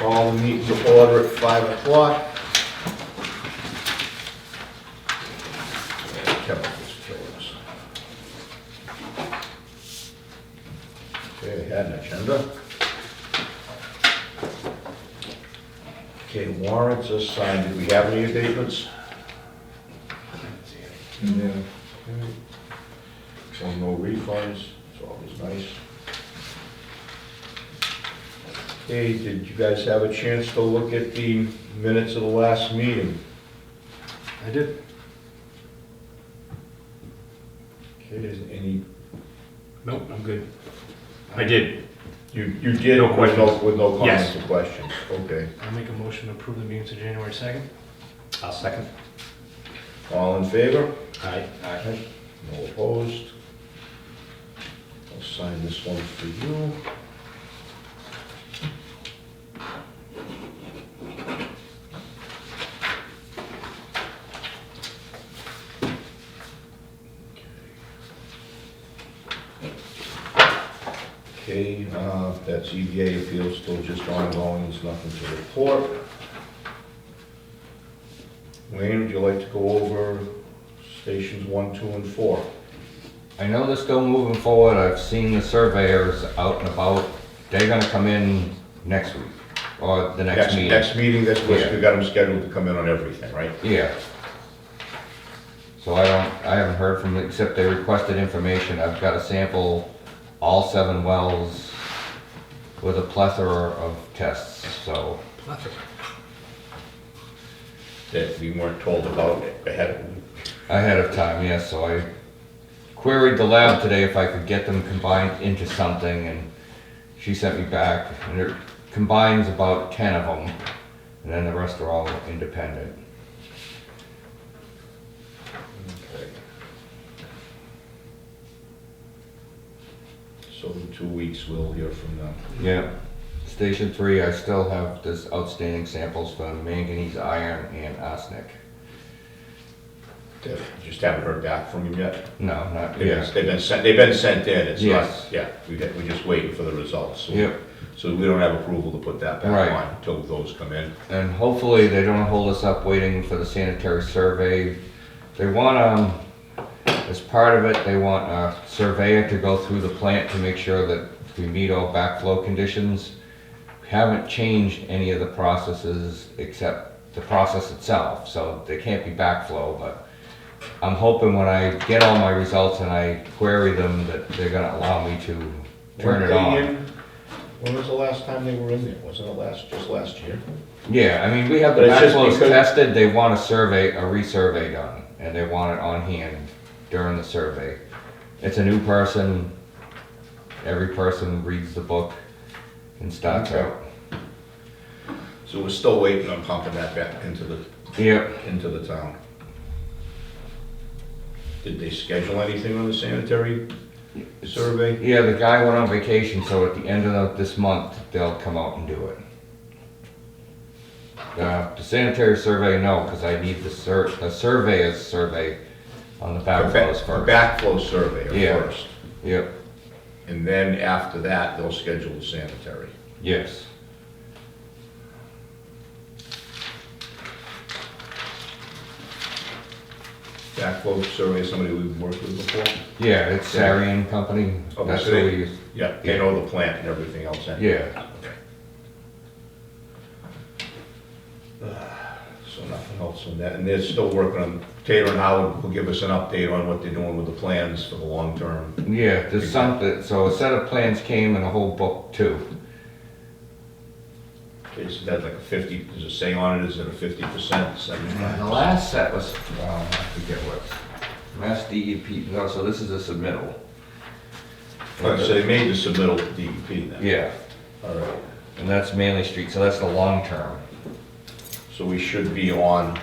Call the meeting to order at 5 o'clock. Chemicals killing us. Okay, had an agenda. Okay, warrants are signed. Do we have any abatements? Yeah. Okay. So no refunds, it's always nice. Okay, did you guys have a chance to look at the minutes of the last meeting? I did. Okay, is any, Nope, I'm good. I did. you did? No questions. With no comments Yes. or questions, okay. I'll make a motion to approve the meetings of January 2nd. I'll second. All in favor? Aye. Aye. No opposed? I'll sign this one for you. Okay, that ZBA appeal still just ongoing, there's nothing to report. Wayne, would you like to go over stations 1, 2, and 4? I know they're still moving forward. I've seen the surveyors out and about. They're gonna come in next week, or the next meeting. Next meeting, that's what, Yeah. we got them scheduled to come in on everything, right? Yeah. So I haven't heard from them, except they requested information. I've got to sample all 7 wells with a plethora of tests, so. That we weren't told about Ahead of time, yes, so I queried the lab today if I could get them combined into something, and she sent me back, and it combines about 10 of them, and then the rest are all independent. Okay. So in 2 weeks, we'll hear from them. Yeah. Station 3, I still have this outstanding samples for manganese, iron, and arsenic. You just haven't heard back from them yet? No, not Yes, yet. they've been sent in, it's not, Yes. yeah, we're just waiting for the results. So- Yep. So we don't have approval to put that back Right. on until those come in. And hopefully they don't hold us up waiting for the sanitary survey. They want, as part of it, they want a surveyor to go through the plant to make sure that we meet all backflow conditions. Haven't changed any of the processes except the process itself, so they can't be backflow, but I'm hoping when I get all my results and I query them that they're gonna allow me to turn Weren't it they on. in- When was the last time they were in there? Wasn't it just last year? Yeah, I mean, we have the But it's just backflows because- tested, they want a resurvey done, and they want it on hand during the survey. It's a new person, every person reads the book and starts Okay. out. So we're still waiting on pumping that back into Yep, the town. Did they schedule anything on the sanitary survey? yeah, the guy went on vacation, so at the end of this month, they'll come out and do it. The sanitary survey, no, because I need the surveyor's survey on the backflows A first. backflow survey Yeah. first. Yep, And then after that, they'll schedule the sanitary. yes. Backflow survey, somebody we've worked with before? Yeah, it's Sarian Company, Okay, that's so who they- we use. Yeah, they know the plant and everything else. then. Yeah. So nothing else on that, and they're still working on, Taylor and Howard will give us an update on what they're doing with the plans for the long term. Yeah, there's something, so a set of plans came and a whole book too. Is that like a 50, does it say on it, is it a 50%, 75%? The last set was, I forget what, Mass DEP, no, so this is a submittal. All right, so they made the submittal to DEP then? Yeah, All right, and that's Manley Street, so that's the long term. so we should be on,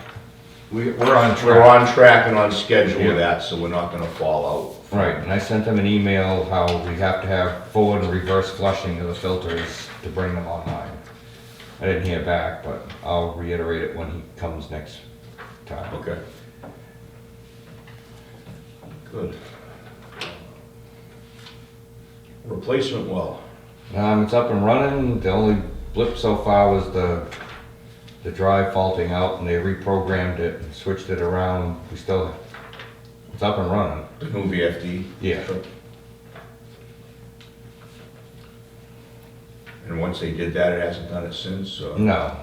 We're on track. we're on track and on schedule Yeah. with that, so we're not gonna fall out. Right, and I sent them an email how we have to have forward and reverse flushing of the filters to bring them online. I didn't hear back, but I'll reiterate it when he comes next time. Okay. Good. Replacement well. It's up and running, the only blip so far was the drive faulting out, and they reprogrammed it and switched it around. It's up and running. The new VFD? Yeah. Sure. And once they did that, it hasn't done it since, No,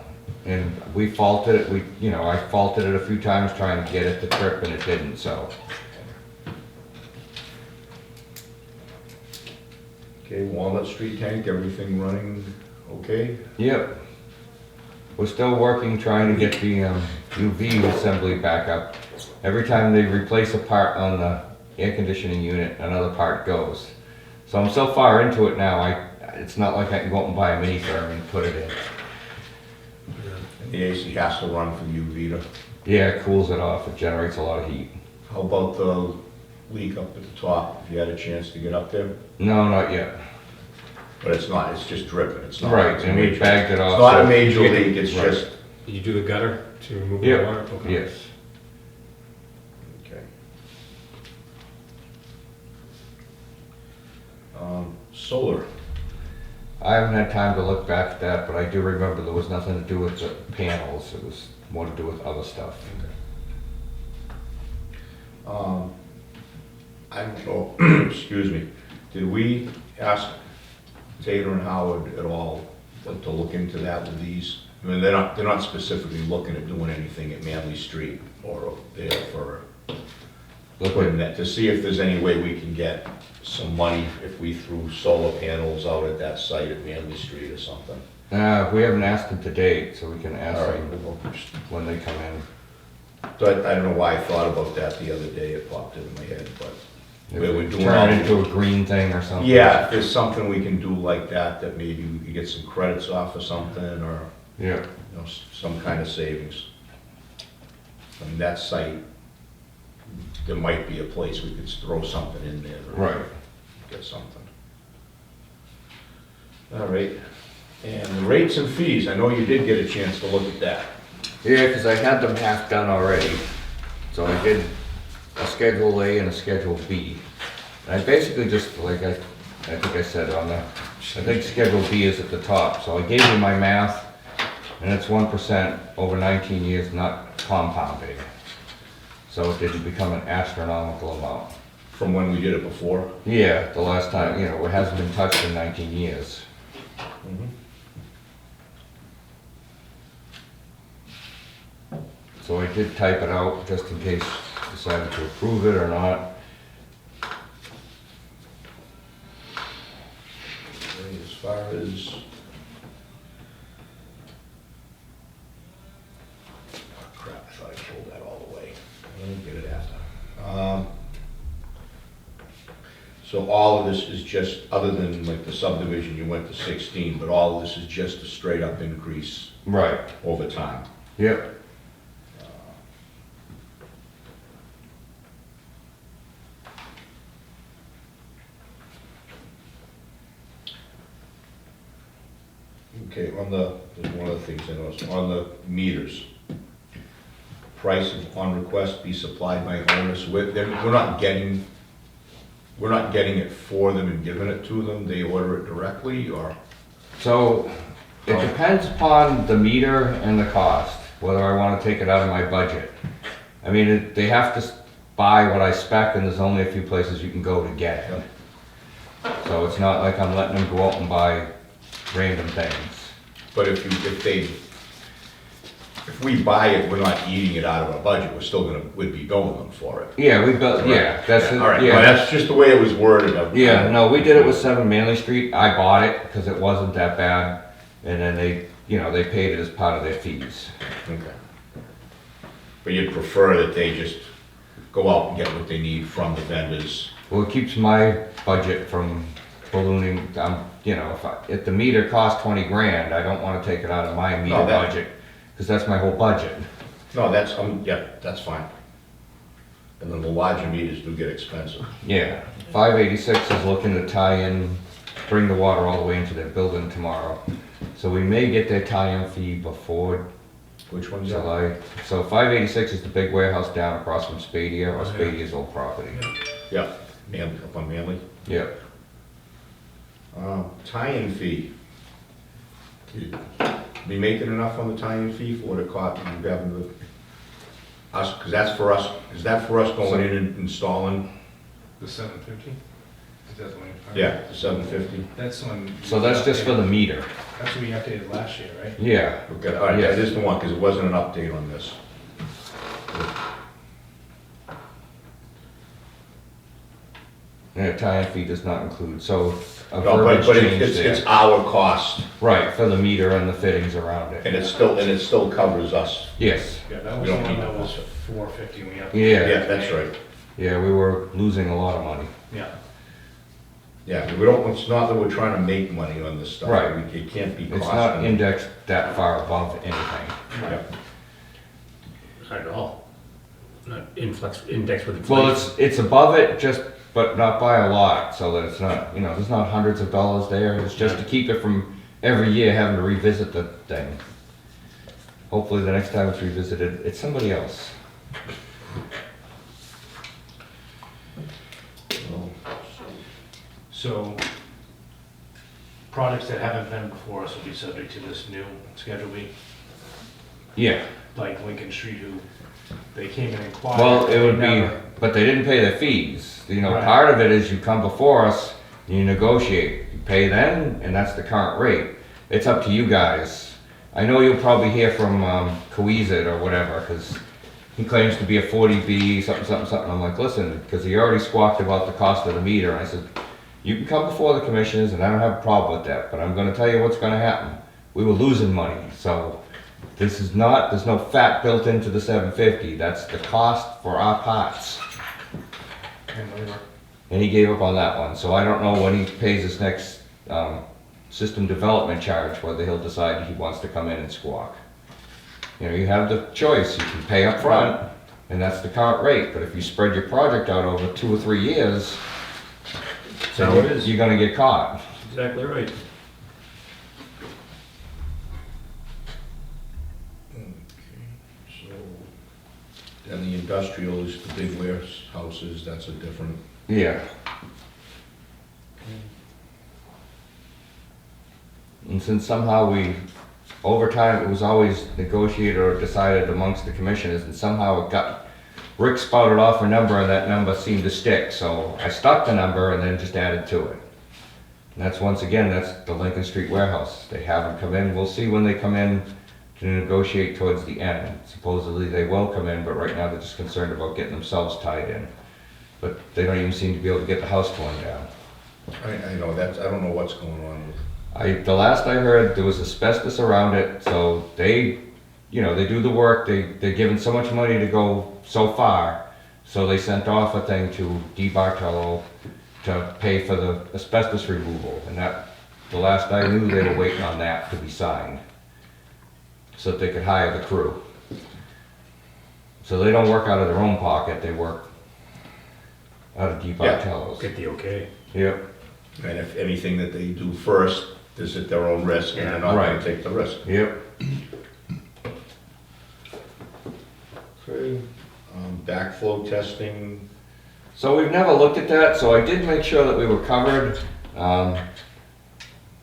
and we faulted it, I faulted it a few times trying to get it to trip and it didn't, so. Okay, Walnut Street tank, everything running okay? Yep. We're still working, trying to get the UV assembly back up. Every time they replace a part on the air conditioning unit, another part goes. So I'm so far into it now, it's not like I can go out and buy a mini therm and put it in. And the AC has to run for the UV to... Yeah, it cools it off, it generates a lot of heat. How about the leak up at the top? If you had a chance to get up there? No, not yet. But it's not, it's just dripping, it's not... Right, it's a and we major- bagged it off. It's not a so- major leak, it's Right. just... Did you do the gutter to remove the Yep. water? Okay. Yes. Okay. Solar. I haven't had time to look back at that, but I do remember there was nothing to do with the panels, it was more to do with other stuff. I don't know, excuse me, did we ask Tater and Howard at all to look into that with these? I mean, they're not specifically looking at doing anything at Manley Street or there for putting that, to see if there's any way we can get some money if we threw solar panels out at that site at Manley Street or something. We haven't asked them to date, so we can ask All right, them when they come in. so I don't know why I thought about that the other day, it popped into my head, but If we're we doing turn all it into a green thing or something. yeah, if there's something we can do like that, that maybe we could get some credits off or something, or, Yeah, you know, some kind of savings. I mean, that site, there might be a place we could throw something in there. to right. Get something. All right, and the rates and fees, I know you did get a chance to look at that. Yeah, because I had them half done already. So I did a Schedule A and a Schedule B. And I basically just, like I think I said on the, I think Schedule B is at the top. So I gave you my math, and it's 1% over 19 years, not compounding. So it didn't become an astronomical amount. From when we did it before. Yeah, the last time, it hasn't been touched in 19 years. So I did type it out just in case you decided to approve it or not. As far as... Oh crap, I thought I pulled that all the way. Let me get it after. So all of this is just, other than like the subdivision, you went to 16, but all of this is just a straight up increase Right. over time. Yep. Okay, there's one of the things I noticed, on the meters. Price of on request be supplied by owners with, we're not getting it for them and giving it to them, they order it directly, or? So it depends upon the meter and the cost, whether I want to take it out of my budget. I mean, they have to buy what I spec, and there's only a few places you can go to get it. So it's not like I'm letting them go out and buy random things. But if we buy it, we're not eating it out of our budget, we'd be billing them for it. Yeah, we built, yeah, that's, All right, yeah. well, that's just the way it was worded. Yeah, no, we did it with 7 Manley Street. I bought it because it wasn't that bad. And then they paid it as part of their fees. Okay. But you'd prefer that they just go out and get what they need from the vendors? Well, it keeps my budget from ballooning. If the meter costs 20 grand, I don't want to take it out of my meter budget because that's my whole budget. No, that's fine. And then the larger meters do get expensive. Yeah, 586 is looking to tie in, bring the water all the way into their building tomorrow. So we may get their tie-in fee before Which one's that? July. So 586 is the big warehouse down across from Spadia, or Spadia's old property. Yeah, Manley, up on Manley. Yep. Tie-in fee. be making enough on the tie-in fee for what it cost, you having to, us, because that's for us, is that for us going in and installing? The 750? Is that the one? Yeah, the 750. That's one. So that's just for the meter. That's what we updated last year, right? Yeah, Okay, all right, Yes. that is the one, because it wasn't an update on this. and a tie-in fee does not include, so a No, verbiage but change it's there. our cost, Right, for the meter and the fittings around it. and it still covers us. Yes, Yeah, that We was the don't one need that that. was 450 when we updated. yeah, Yeah, that's right. yeah, we were losing a lot of money. Yeah. Yeah, we don't, it's not that we're trying to make money on this stuff. Right. It can't be It's not costing. indexed that far above anything. Yeah. Not at all. Not index with inflation. Well, it's above it, just, but not by a lot, so that it's not, there's not hundreds of dollars there, it's just to keep it from every year having to revisit the thing. Hopefully the next time it's revisited, it's somebody else. Well, So, projects that haven't been before us will be subject to this new Schedule B, Yeah, like Lincoln Street, who they came in and inquired. well, it would be, Never- but they didn't pay their fees. Right. Part of it is you come before us, you negotiate, you pay then, and that's the current rate. It's up to you guys. I know you'll probably hear from Coesit or whatever, because he claims to be a 40B, something. I'm like, listen, because he already squawked about the cost of the meter, and I said, you can come before the commissioners, and I don't have a problem with that, but I'm gonna tell you what's gonna happen. We were losing money, so this is not, there's no fat built into the 750, that's the cost for our parts. And labor. And he gave up on that one, so I don't know when he pays his next system development charge, whether he'll decide he wants to come in and squawk. You have the choice, you can pay up front, and that's the current rate, but if you spread your project out over 2 or 3 years, That's how it is. you're gonna get caught. Exactly right. So, and the industrial is the big warehouses, that's a different, Yeah. And since somehow over time, it was always negotiated or decided amongst the commissioners, and somehow Rick spouted off a number, and that number seemed to stick, so I stuck the number and then just added to it. And that's, once again, that's the Lincoln Street warehouse. They haven't come in, we'll see when they come in to negotiate towards the end. Supposedly they will come in, but right now they're just concerned about getting themselves tied in. But they don't even seem to be able to get the house torn down. I know, I don't know what's going on with. The last I heard, there was asbestos around it, so they do the work, they're given so much money to go so far, so they sent off a thing to D. Bartello to pay for the asbestos removal, and that, the last I knew, they were waiting on that to be signed, so that they could hire the crew. So they don't work out of their own pocket, they work out of D. Bartello's. Get the okay. Yep, And if anything that they do first is at their own risk, and they're not Right. gonna take the risk. yep. Okay. Backflow testing, So we've never looked at that, so I did make sure that we were covered.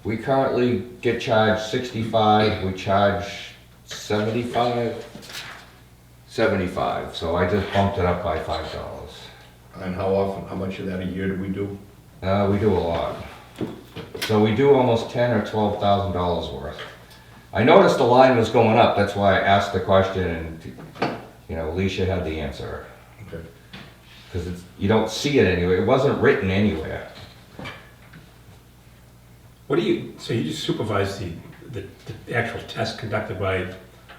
We currently get charged 65, we charge 75, so I just bumped it up by $5. and how much of that a year do we do? We do a lot. So we do almost $10,000 or $12,000 worth. I noticed the line was going up, that's why I asked the question, and, Alicia had the answer. Okay. Because you don't see it anywhere, it wasn't written anywhere. So you just supervise the actual test conducted by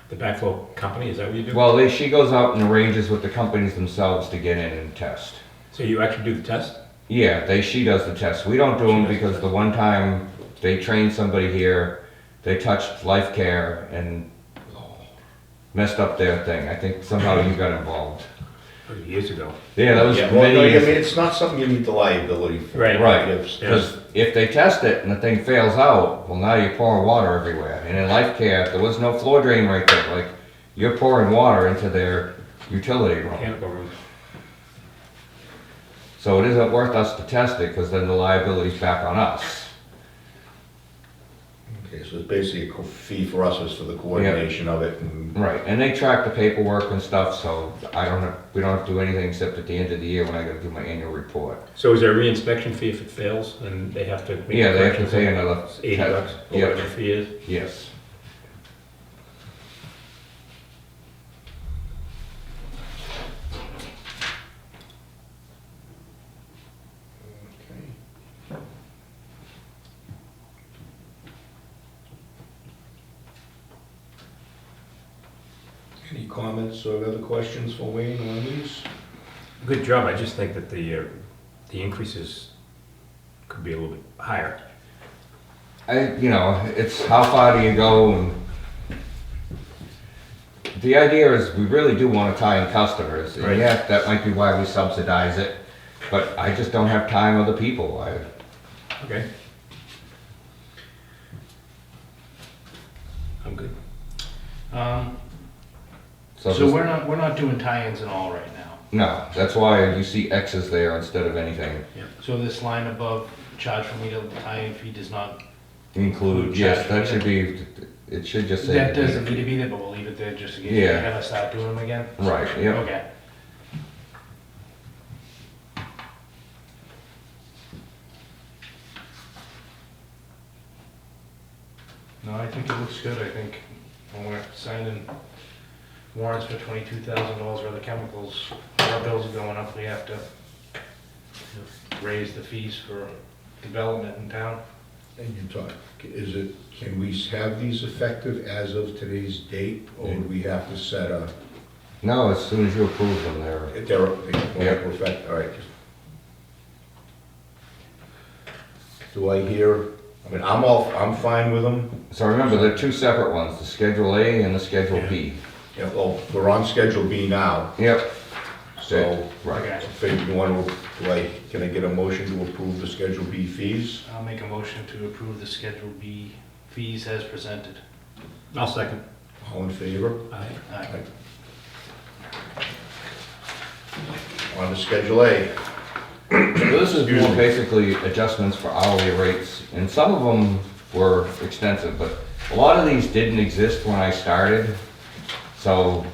the backflow company, is that what you do? Well, she goes out and arranges with the companies themselves to get in and test. So you actually do the test? Yeah, she does the tests. We don't do them because the one time they trained somebody here, they touched Life Care and messed up their thing. I think somehow you got involved. Years ago. Yeah, that was Yeah, well, many no, I years. mean, it's not something you need the liability for. Right. Right, It's- because if they test it and the thing fails out, well, now you're pouring water everywhere. And in Life Care, there was no floor drain right there. Like, you're pouring water into their utility room. Mechanical room. So it isn't worth us to test it, because then the liability's back on us. Okay, so So it's basically a fee for us is for the coordination of it and. Right, and they track the paperwork and stuff, so we don't have to do anything except at the end of the year when I gotta do my annual report. So is there a reinspection fee if it fails and they have to? make Yeah, they have to corrections? pay another. It's $80 or Yep. whatever the fee is? Yes. Okay. Any comments or other questions for Wayne on these? Good job, I just think that the increases could be a little bit higher. It's how far do you go, and the idea is we really do want to tie in customers. And Right. yeah, that might be why we subsidize it, but I just don't have time with the people. Okay. I'm good. So just- we're not doing tie-ins at all right now. No, that's why you see X's there instead of anything. So this line above, charge for meter tie-in fee does not, Include, yes, that should be, it should just say. that doesn't need to be there, but we'll leave it there just in case we Yeah. gotta start doing them again? Right, yep. Okay. No, I think it looks good. I think when we're signing warrants for $22,000 worth of chemicals, our bills are going up, we have to raise the fees for development in town. And you talk, can we have these effective as of today's date, or would we have to set a, No, as soon as you approve them, they're, if they're, Yep. effect, all right. Do I hear, I mean, I'm fine with them. so remember, they're two separate ones, the Schedule A and the Schedule B. Yeah, well, we're on Schedule B now, Yep. so, Right. Okay. if you want to, can I get a motion to approve the Schedule B fees? I'll make a motion to approve the Schedule B fees as presented. I'll second. All in favor? Aye. Aye. On to Schedule A. So this is Excuse more me. basically adjustments for hourly rates, and some of them were extensive, but a lot of these didn't exist when I started, so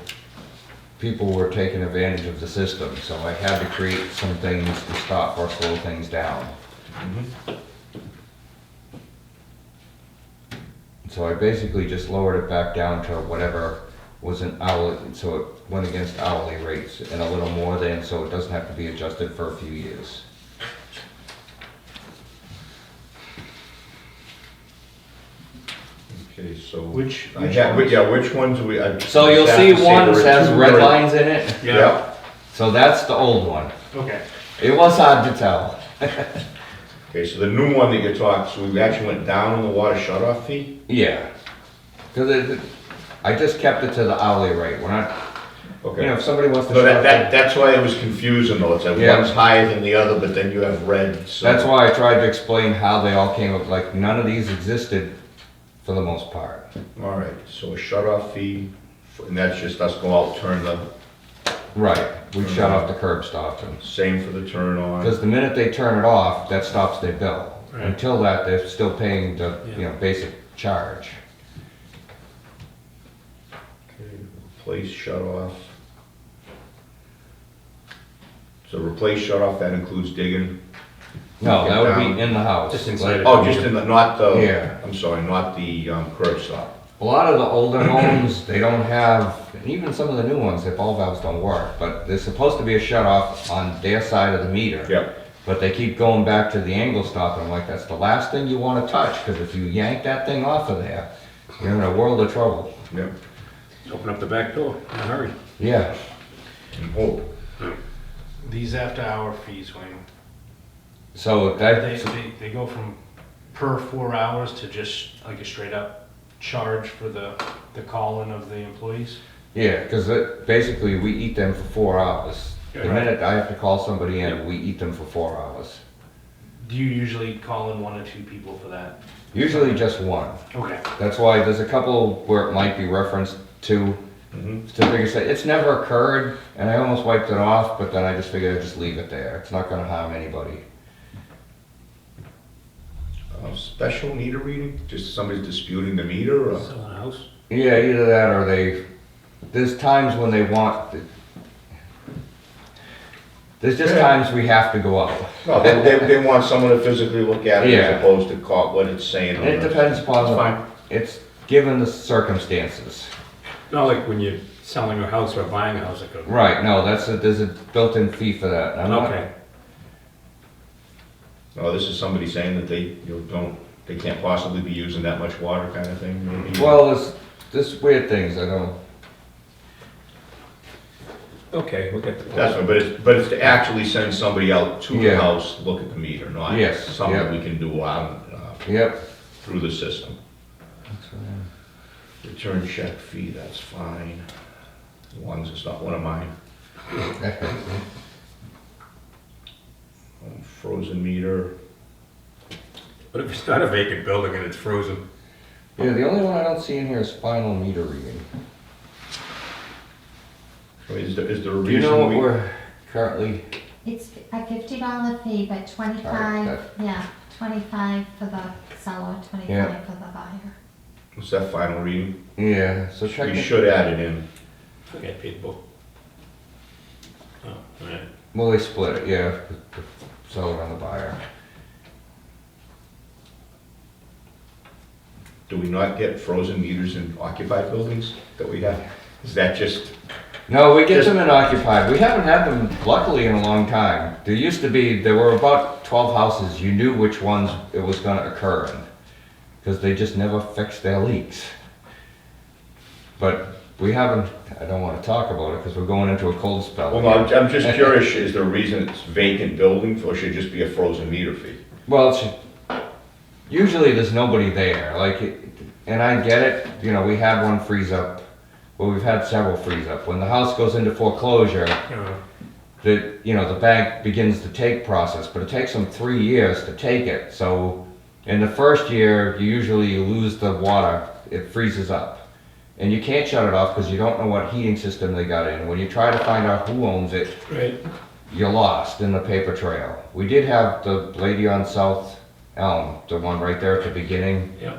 people were taking advantage of the system, so I had to create some things to stop or slow things down. So I basically just lowered it back down to whatever was an hourly, so it went against hourly rates and a little more than, so it doesn't have to be adjusted for a few years. Okay, so. Which I have, ones? yeah, which ones do we? So you'll see one says red lines in it, Yeah. so that's the old one. Okay. It was hard to tell. Okay, so the new one that you're talking, so we actually went down on the water shut-off fee? Yeah, because I just kept it to the hourly rate. We're not, Okay. if somebody wants to So shut that's why it was confusing though, it's like Yeah. one's higher than the other, but then you have red, so. That's why I tried to explain how they all came up, like none of these existed for the most part. All right, so a shut-off fee, and that's just us go out, turn the, Right, we shut off the curb stop, and same for the turn on. because the minute they turn it off, that stops their bill. Right. Until that, they're still paying the, Yeah. basic charge. Okay, replace shut-off. So replace shut-off, that includes digging? No, that would Down. be in the house. Just inside. Oh, just in the, not the, Yeah. I'm sorry, not the curb stop. A lot of the older homes, they don't have, and even some of the new ones, their ball valves don't work, but there's supposed to be a shut off on their side of the meter. Yep. But they keep going back to the angle stop, and I'm like, that's the last thing you want to touch, because if you yank that thing off of there, you're in a world of trouble. Yep. Open up the back door in a hurry. Yeah, And hold. These after-hour fees, Wayne, so that, they go from per 4 hours to just like a straight-up charge for the call-in of the employees? yeah, because basically, we eat them for 4 hours. The Right. minute I have to call somebody in, Yep. we eat them for 4 hours. Do you usually call in 1 or 2 people for that? Usually just one. Okay. That's why there's a couple where it might be referenced to, Mhm. to figure, say, it's never occurred, and I almost wiped it off, but then I just figured I'd just leave it there. It's not gonna harm anybody. Special meter reading, just somebody's disputing the meter, or? Selling a house? Yeah, either that or there's times when they want, there's just Yeah. times we have to go out. No, they want someone to physically look at it Yeah. as opposed to call what it's saying on It the. depends upon It's fine. it's given the circumstances. No, like when you're selling a house or buying a house, like a. Right, no, there's a built-in fee for that. I'm not- Okay, No, this is somebody saying that they can't possibly be using that much water kind of thing, maybe? Well, there's weird things, I don't, okay, we'll get the. That's fine, but it's to actually send somebody out to the Yeah. house, look at the meter, not Yes, something yeah. we can do on, yep. through the system. Return check fee, that's fine, as long as it's not one of mine. Frozen meter, But if it's not a vacant building and it's frozen, Yeah, the only one I don't see in here is final meter reading. I mean, is there a Do you know what reason we? we're currently, It's a $50 fee, but 25, yeah, 25 for the seller, 25 Yeah. for the buyer. What's that final reading? yeah, so check. We should add it in. I think I paid both. Oh, alright. Well, they split it, yeah, the seller and the buyer. Do we not get frozen meters in occupied buildings that we have? Is that just, No, we get Just- them in occupied. We haven't had them luckily in a long time. There were about 12 houses, you knew which ones it was gonna occur in. Because they just never fixed their leaks. But we haven't, I don't wanna talk about it because we're going into a cold spell. well, no, I'm just curious, is there a reason it's vacant building, or should it just be a frozen meter fee? Well, usually there's nobody there, and I get it, we had one freeze up, well, we've had several freeze up. When the house goes into foreclosure, the bank begins the take process, but it takes them 3 years to take it. So in the first year, you lose the water, it freezes up. And you can't shut it off because you don't know what heating system they got in. When you try to find out who owns it, Right, you're lost in the paper trail. We did have the lady on South Elm, the one right there at the beginning. yeah,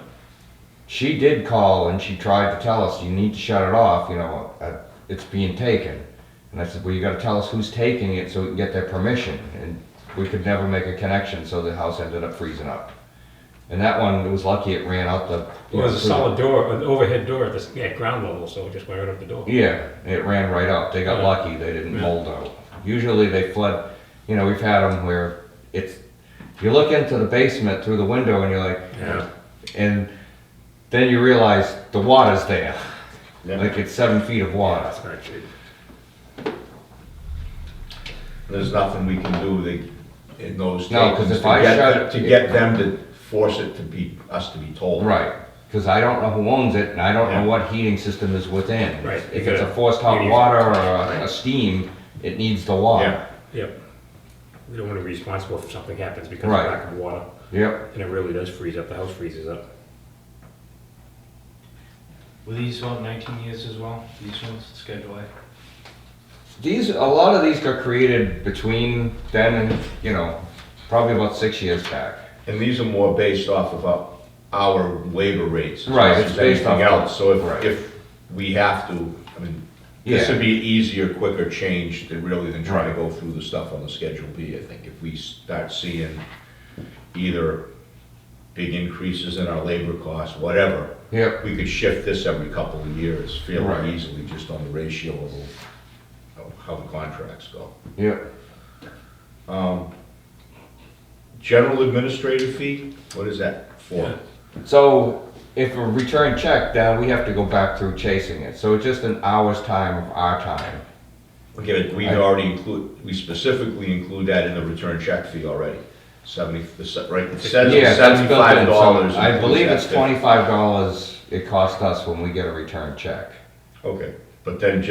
She did call and she tried to tell us, you need to shut it off, it's being taken. And I said, well, you gotta tell us who's taking it so we can get their permission. And we could never make a connection, so the house ended up freezing up. And that one, it was lucky it ran out the. it was a solid door, an overhead door at ground level, so it just went right up the door. Yeah, it ran right out. They got Yeah. lucky, they didn't Yeah. mold out. Usually they flood, we've had them where you look into the basement through the window and you're like, Yeah, and then you realize the water's there. Yeah. Like it's 7 feet of water. that's not good. There's nothing we can do in those No, 'cause cases if I shut- to get them to force it us to be told. Right, because I don't know who owns it and I don't Yeah. know what heating system is within. Right, If you it's a gotta- forced hot you- water or Right. a steam, it needs the water. Yep. We don't wanna be responsible if something happens because of Right. lack of water, Yep. and it really does freeze up, the house freezes up. Were these about 19 years as well? These ones, Schedule A? A lot of these got created between then and, probably about 6 years back. And these are more based off of our labor rates. as Right, much it's as based anything off- else. So right. if we have to, this Yeah. would be an easier, quicker change than than trying to Right. go through the stuff on the Schedule B, I think. If we start seeing either big increases in our labor costs, whatever, Yep. we could shift this every couple of years Right. fairly easily, just on the ratio of how the contracts go. Yep. General administrative fee, what is that for? So if a return check, then we have to go back through chasing it. So it's just an hour's time of our time. Okay, but we specifically include that in the return check fee already. Right, it says Yeah, that's built in. $75. So I believe it's includes that $25 it cost us when we get a return check. fee. Okay, but then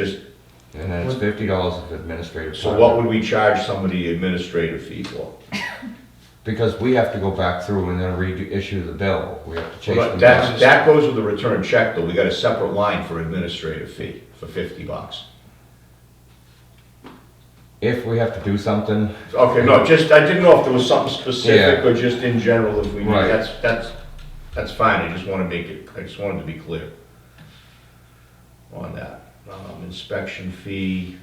And then it's $50 of administrative. so time. what would we charge somebody administrative fee for? Because we have to go back through and then reissue the bill. We have to chase them That down. that goes with the return check, though. We got a separate line for administrative fee for $50. if we have to do something, Okay, no, just, I didn't know if there was something specific or just in general if we need, Right. that's fine, I just wanna make it, I just wanted to be clear on that. Inspection fee.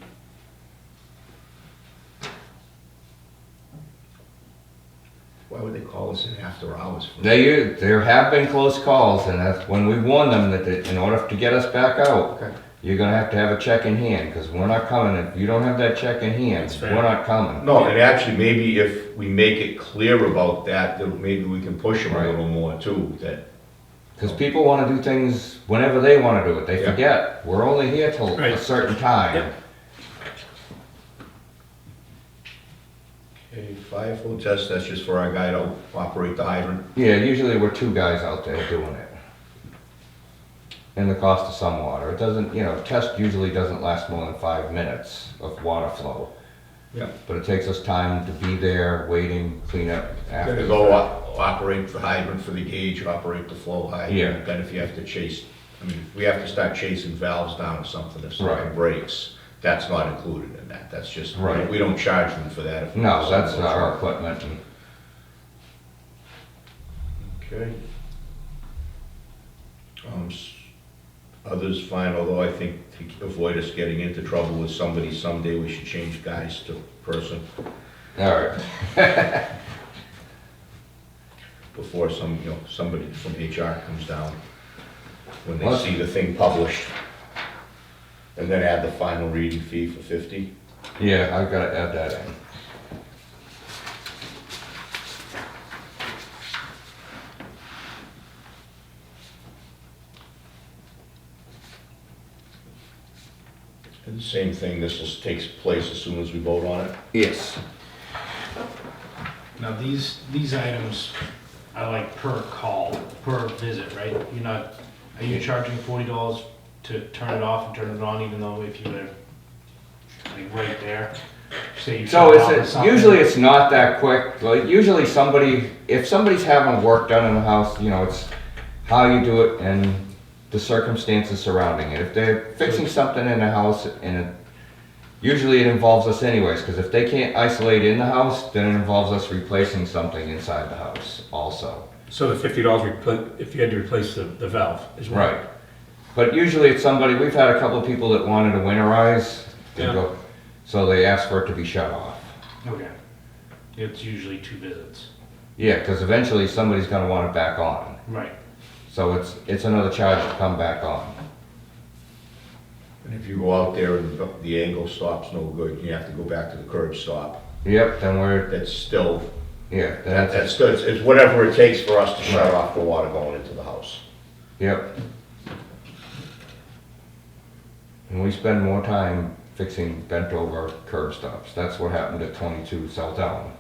Why would they call us in after hours? for- there have been close calls, and that's when we warn them that in order to get us back out, Okay. you're gonna have to have a check in hand, because we're not coming, if you don't have that check in hand, That's fair. we're not coming. No, and actually, maybe if we make it clear about that, then maybe we can push them a Right. little more too, that, Because people wanna do things whenever they wanna do it, they Yeah. forget, we're only here till a Right. certain time. Yep. okay, fire flow test, that's just for our guy to operate the hydrant. Yeah, usually we're two guys out there doing it. And the cost of some water, it doesn't, test usually doesn't last more than 5 minutes of water flow. Yeah. But it takes us time to be there, waiting, clean up after. Gonna the go fact. operate the hydrant for the gauge, operate the flow hydrant. Yeah. Then if you have to chase, I mean, if we have to start chasing valves down or something, if something Right. breaks, that's not included in that, that's just, Right. we don't charge them for that. if No, that's something goes our wrong. equipment, and Okay. Others fine, although I think to avoid us getting into trouble with somebody someday, we should change guys to person alright, before somebody from HR comes down when they What? see the thing published. And then add the final reading fee for 50. yeah, I've gotta add that in. And the same thing, takes place as soon as we vote on it. Yes. Now, these items are like per call, per visit, right? Are you charging $40 to turn it off and turn it on, even though if you were like right there? Say you So turn it off or it's, something. usually it's not that quick, like, usually if somebody's having work done in the house, it's how you do it and the circumstances surrounding it. If they're fixing something in the house, usually it involves us anyways, because if they can't isolate in the house, then it involves us replacing something inside the house also. So the $50, if you had to replace the valve as well? Right. But usually it's somebody, we've had a couple of people that wanted to winterize, Yeah. so they asked for it to be shut off. Okay. It's usually 2 visits. Yeah, because eventually somebody's gonna want it back on. Right. So it's another charge to come back on. And if you go out there and the angle stop's no good, you have to go back to the curb stop. Yep, then That's still, yeah, that's, that's still, it's whatever it takes for us to shut off the water going into the house. yep. And we spend more time fixing bent over curb stops. That's what happened at 22 South Elm.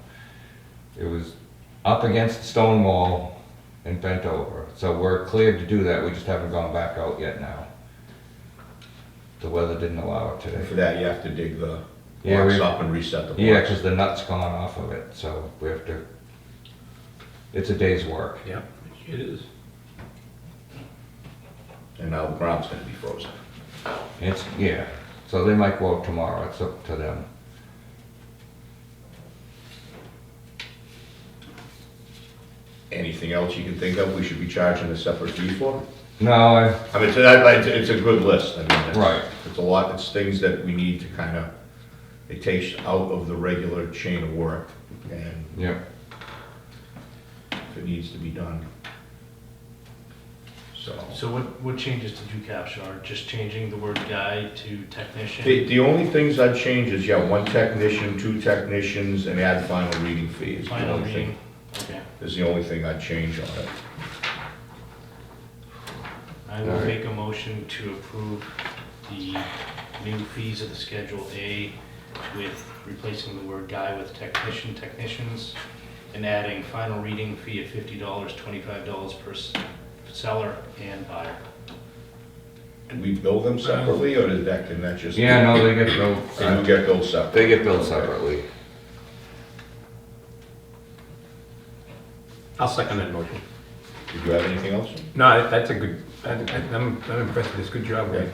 It was up against the stone wall and bent over. So we're cleared to do that, we just haven't gone back out yet now. The weather didn't allow it And today. for that, you have to dig the Yeah, box we- up and reset the box. Yeah, because the nut's gone off of it, so we have to, it's a day's work. Yeah, it is. And now the ground's gonna be frozen. Yeah, so they might go out tomorrow, it's up to them. Anything else you can think of we should be charging a separate fee for? No, I mean, it's a good list, I mean, Right. it's a lot, it's things that we need to kinda, it takes out of the regular chain of work, and yeah, if it needs to be done. So what changes did you capture? Just changing the word guy to technician? The only things I'd change is, yeah, 1 technician, 2 technicians, and add final reading fee is the Final only thing. reading? Okay. Is the only thing I'd change on it. I will Alright. make a motion to approve the new fees of the Schedule A with replacing the word guy with technician, technicians, and adding final reading fee of $50, $25 per seller and buyer. Do we bill them separately, or can that just? yeah, no, they get billed, They do get billed separate? they get billed separately. I'll second that motion. Did you have anything else? No, that's a good, I'm impressed with this, good job, Ray.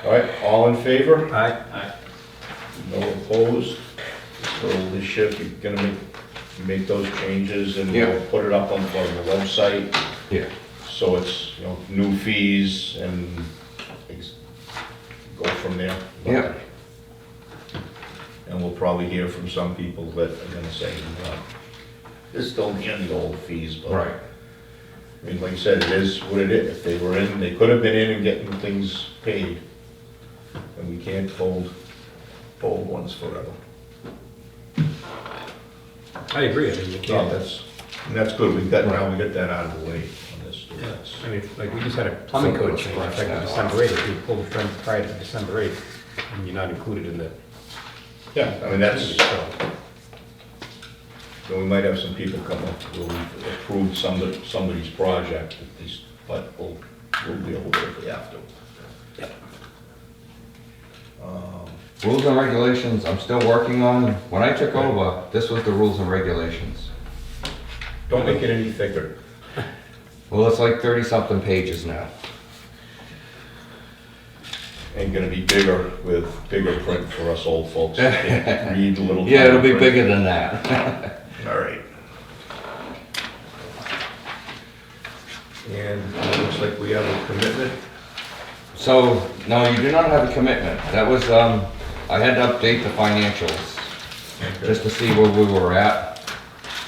All right, all in favor? Aye. Aye. No opposed? So this shift, you're gonna make those changes and Yeah. we'll put it up on the website. Yeah. So it's, you know, new fees and go from there. Yeah. And we'll probably hear from some people that are gonna say, this don't end the old fees, but. Right. I mean, like I said, it is what it is. If they were in, they could have been in and getting things paid. And we can't hold ones forever. I agree, I mean, you No, can't, that's good. We got that out of the way on this. I mean, like, we just had a plumbing code change effective December 8th, if you pull the trend prior to December 8th, and you're not included in the. Yeah, I mean, that's, So, so we might have some people come up, where we've approved somebody's project, but we'll deal with it if we have to. Yep. Rules and regulations, I'm still working on. When I took over, this was the rules and regulations. Don't make it any thicker. Well, it's like 30-something pages now. Ain't gonna be bigger with bigger print for us old folks. Read a little. Yeah, it'll be print. bigger than that. All right. And it looks like we have a commitment. So, no, you do not have a commitment. That was, I had to update the financials, just to see where we were at.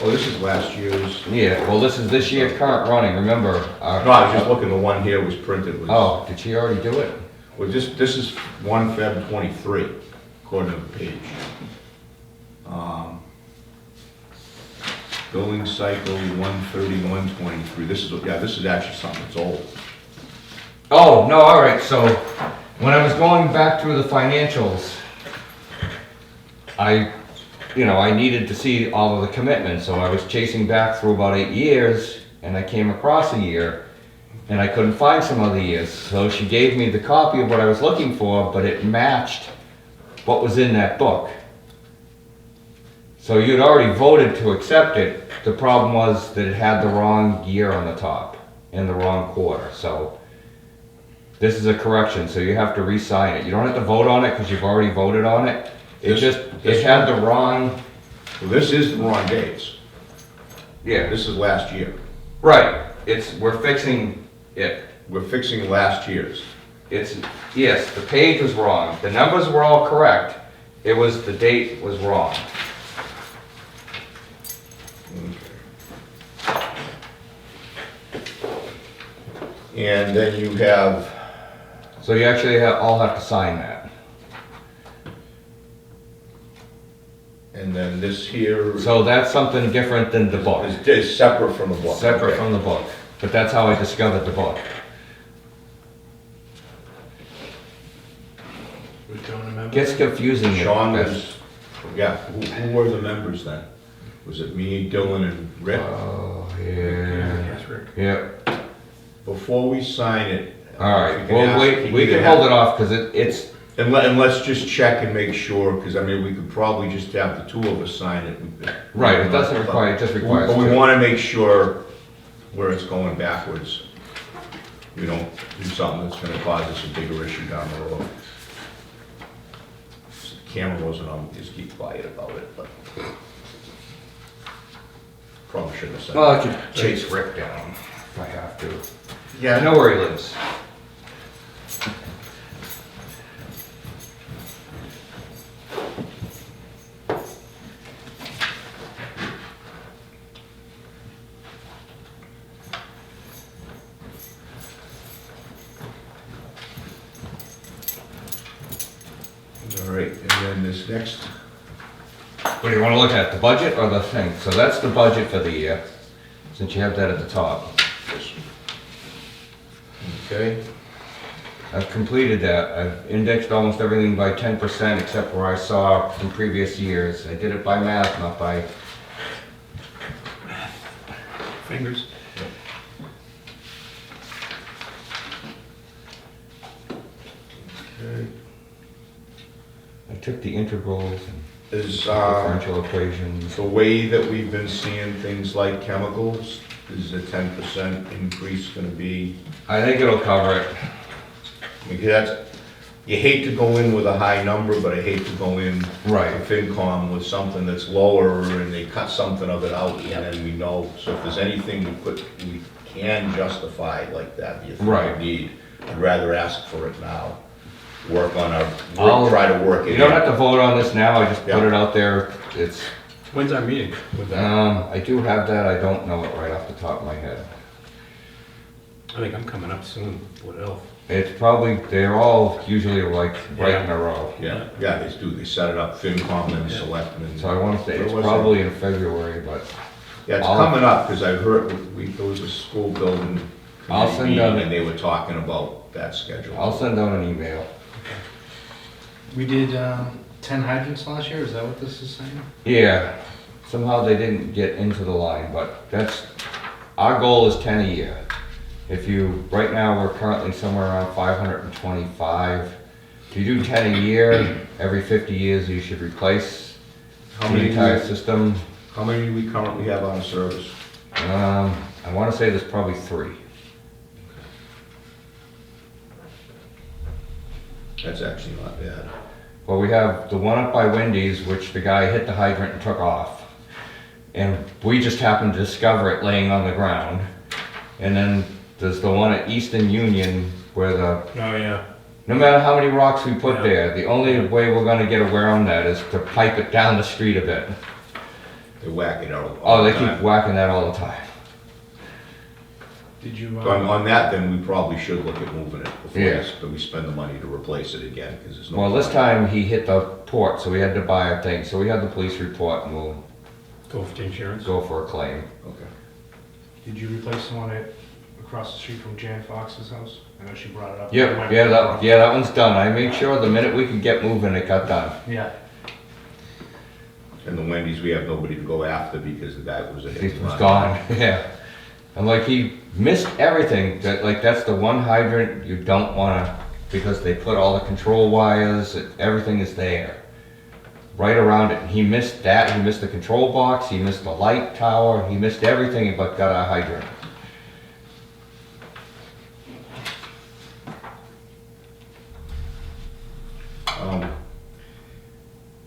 Oh, this is last year's. Yeah, well, this is this year current running, remember? No, I was just looking, the one here was printed. Oh, did she already do it? Well, this is 1 Feb 23, according to the page. Billing cycle 1/31/23. This is actually something that's old. Oh, no, all right, so when I was going back through the financials, I needed to see all of the commitments, so I was chasing back through about 8 years, and I came across a year, and I couldn't find some other years. So she gave me the copy of what I was looking for, but it matched what was in that book. So you'd already voted to accept it. The problem was that it had the wrong year on the top and the wrong quarter. So this is a correction, so you have to re-sign it. You don't have to vote on it because you've already voted on it. It had the wrong, Well, this is the wrong dates. yeah, This is last year. right. We're fixing it. We're fixing last year's. Yes, the page was wrong. The numbers were all correct. It was, the date was wrong. And then you have, So you actually all have to sign that. and then this here So that's something different than the book. is separate from the book. Separate Okay. from the book. But that's how I discovered the book. We're throwing a member. Gets confusing. Sean was, yeah, who were the members then? Was it me, Dylan, and Rick? Oh, yeah. yes, Rick. Yeah. Before we sign it. All right. if you Well, ask- wait, we you can have- hold it off because it's, And let's just check and make sure, because I mean, we could probably just have the two of us sign it. right, it doesn't require, it just requires But we two. want to make sure where it's going backwards. We don't do something that's gonna cause us a bigger issue down the road. The camera wasn't on, just keep quiet about it, but probably shouldn't have said. Well, I could chase Rick down if I have to. Yeah, I know where he lives. All right, and then this next, What do you want to look at, the budget or the thing? So that's the budget for the year, since you have that at the top. okay, I've completed that. I've indexed almost everything by 10% except where I saw from previous years. I did it by math, not by, Fingers. okay. I took the integrals and Is, differential equations. the way that we've been seeing things like chemicals, is a 10% increase gonna be? I think it'll cover it. Because that's, you hate to go in with a high number, but I hate to go in Right. to FinCom with something that's lower and they cut something of it out and Yep. then we know. So if there's anything we can justify like that, you think Right. we need, I'd rather ask for it now. Work on I'll- try to work it in. You don't have to vote on this now, I just put Yeah. it out there. It's, When's our meeting with that? I do have that, I don't know it right off the top of my head. I think I'm coming up soon with Elf. It's probably, they're all usually like right in a row. Yeah, they do, they set it up, FinCom and Yeah. Selectmen. So I want to say, Where it's was it? probably in February, but Yeah, it's I'll- coming up, because I've heard, there was a school building I'll committee send meeting out- and they were talking about that schedule. I'll send out an email. We did 10 hydrants last year, is that what this is saying? Yeah, somehow they didn't get into the line, but that's, our goal is 10 a year. If you, right now, we're currently somewhere around 525. If you do 10 a year, every 50 years you should replace How the many, entire system. how many do we currently have on service? I want to say there's probably 3. That's actually not bad. Well, we have the one up by Wendy's, which the guy hit the hydrant and took off. And we just happened to discover it laying on the ground. And then there's the one at Easton Union where Oh, yeah. no matter how many rocks we put Yeah. there, the only way we're gonna get around that is to pipe it down the street a bit. They whack it out. Oh, all they the keep time. whacking that all the time. Did you, On that, then we probably should look at moving it before Yeah. we spend the money to replace it again, because there's no. Well, this point. time he hit the port, so we had to buy a thing. So we had the police report and we'll Go for the insurance. go for a claim. Okay. did you replace the one across the street from Jan Fox's house? I know she brought it up. Yep, yeah, that one's done. I made sure the minute we could get moving, it got done. Yeah. And the Wendy's, we have nobody to go after because the guy was a He hit. was gone, yeah. And like he missed everything, that's the one hydrant you don't wanna, because they put all the control wires, everything is there. Right around it, and he missed that, he missed the control box, he missed the light tower, he missed everything but got our hydrant.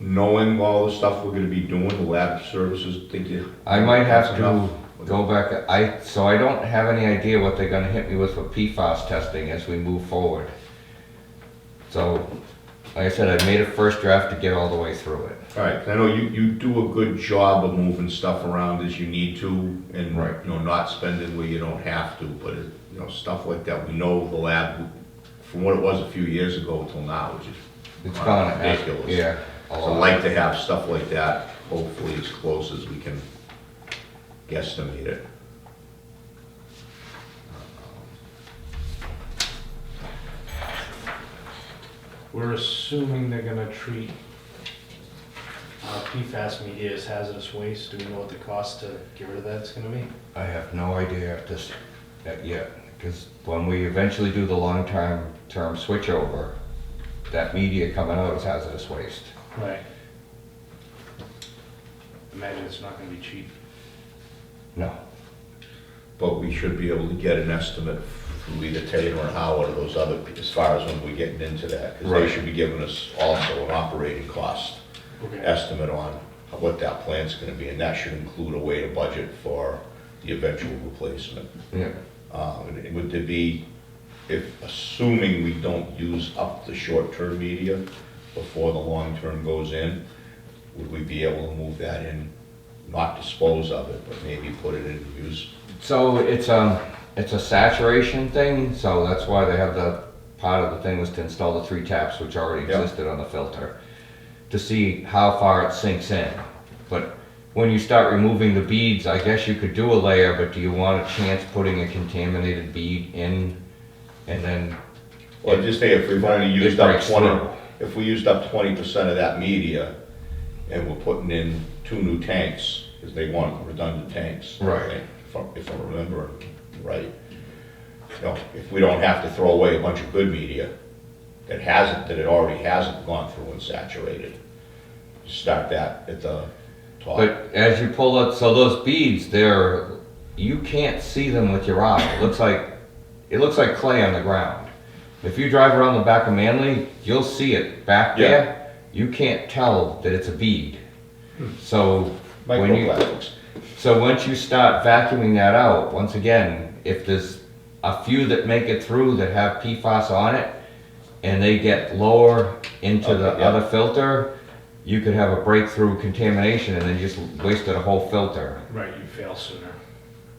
Knowing all the stuff we're gonna be doing, the lab services, think you? I might have that's to enough? go back, so I don't have any idea what they're gonna hit me with for PFAS testing as we move forward. So, like I said, I made a first draft to get all the way through it. All right, I know you do a good job of moving stuff around as you need to and, Right. you know, not spending where you don't have to, but, you know, stuff like that, we know the lab, from what it was a few years ago till now, which is It's gone, ridiculous. yeah. a So I'd lot. like to have stuff like that, hopefully as close as we can guesstimate it. We're assuming they're gonna treat PFAS media as hazardous waste. Do we know what the cost to get rid of that's gonna be? I have no idea yet, because when we eventually do the long-term switchover, that media coming out is hazardous waste. Right. Imagine it's not gonna be cheap. No. But we should be able to get an estimate through either Taylor or Howard or those other, as far as when we're getting into that. Because they Right. should be giving us also an operating cost Okay. estimate on what that plan's gonna be, and that should include a way to budget for the eventual replacement. Yeah. Would there be, assuming we don't use up the short-term media before the long-term goes in, would we be able to move that in, not dispose of it, but maybe put it in use? So it's a saturation thing, so that's why they have the, part of the thing was to install the 3 taps, which already Yeah. existed on the filter, to see how far it sinks in. But when you start removing the beads, I guess you could do a layer, but do you want a chance putting a contaminated bead in and then? Well, just say if we've only used up breaks 20, through. if we used up 20% of that media, and we're putting in 2 new tanks, because they want redundant tanks. Right. I think, if I remember right. You know, if we don't have to throw away a bunch of good media that it already hasn't gone through and saturated, start that at the top. But as you pull it, so those beads, you can't see them with your eye. It looks like clay on the ground. If you drive around the back of Manly, you'll see it back Yeah. there. You can't tell that it's a bead. So when you, Microplastics. so once you start vacuuming that out, once again, if there's a few that make it through that have PFAS on it, and they get lower into the Okay, yeah. other filter, you could have a breakthrough contamination and then you just wasted a whole filter. Right, you fail sooner.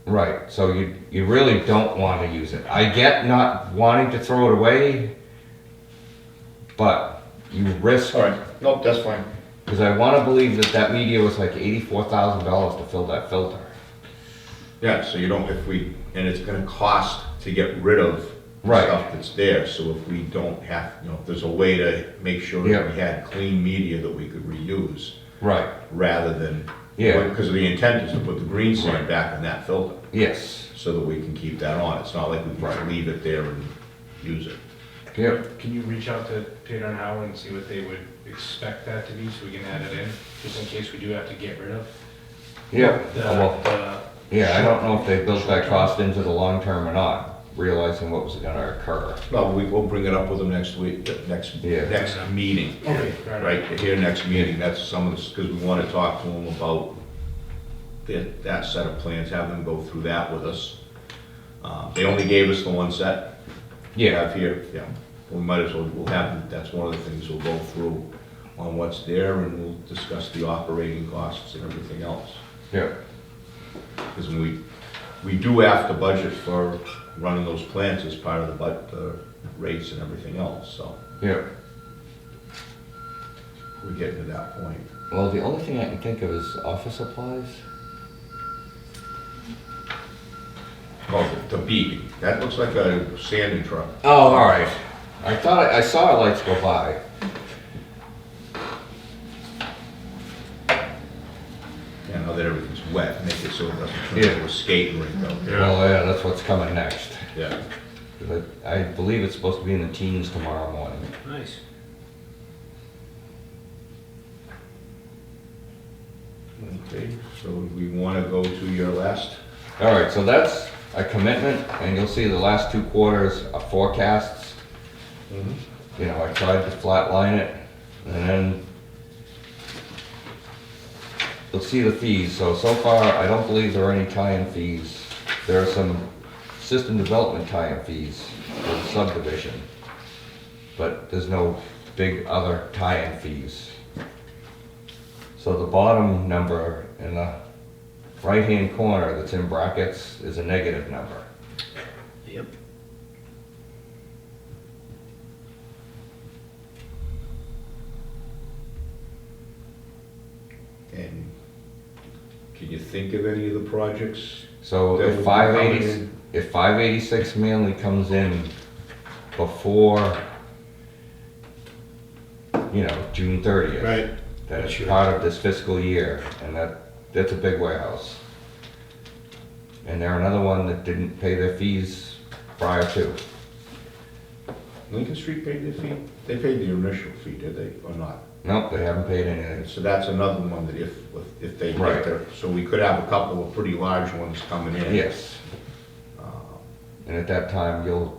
Right, so you really don't want to use it. I get not wanting to throw it away, but you risk, All right, nope, that's fine. because I want to believe that that media was like $84,000 to fill that filter. Yeah, so you don't, and it's gonna cost to get rid of Right. stuff that's there, so if we don't have, if there's a way to make sure Yeah. that we had clean media that we could reuse, Right, rather than. Yeah. Because the intent is to put the green sand back in that filter, yes, so that we can keep that on. It's not like we can just leave it there and use it. yep, Can you reach out to Taylor and Howard and see what they would expect that to be, so we can add it in, just in case we do have to get rid of? yep. The- Well, the- yeah, I don't know if they built that cost into the long term or not, realizing what was gonna occur. No, we'll bring it up with them next week, next Yeah. meeting. Okay, Right, here next meeting, that's some of this, because we want to talk to them about that set of plans, have them go through that with us. They only gave us the one set we Yeah, have here, yeah. We might as well, we'll have, that's one of the things we'll go through on what's there, and we'll discuss the operating costs and everything else. yeah, Because we do have to budget for running those plants as part of the rates and everything else, so yeah. we're getting to that point. Well, the only thing I can think of is office supplies. Oh, the bead, that looks like a sanding truck. Oh, all right. I thought I saw lights go by. Yeah, now that everything's wet, make it so it doesn't turn Yeah. into a skating rink out there. Well, yeah, that's what's coming next. Yeah. But I believe it's supposed to be in the teens tomorrow morning. Nice. Okay, so we want to go to your last? All right, so that's a commitment, and you'll see the last 2 quarters are forecasts. You know, I tried to flatline it, and then you'll see the fees. So far, I don't believe there are any tie-in fees. There are some system development tie-in fees for the subdivision, but there's no big other tie-in fees. So the bottom number in the right-hand corner that's in brackets is a negative number. Yep. And can you think of any of the projects? So that would if be 580, coming in? if 586 Manley comes in before, you know, June 30th. Right. That is part of this fiscal year, and that's a big warehouse. And they're another one that didn't pay their fees prior to. Lincoln Street paid their fee? They paid the initial fee, did they, or not? Nope, they haven't paid anything. So that's another one that if they Right. get there, so we could have a couple of pretty large ones coming in. Yes. And at that time, they'll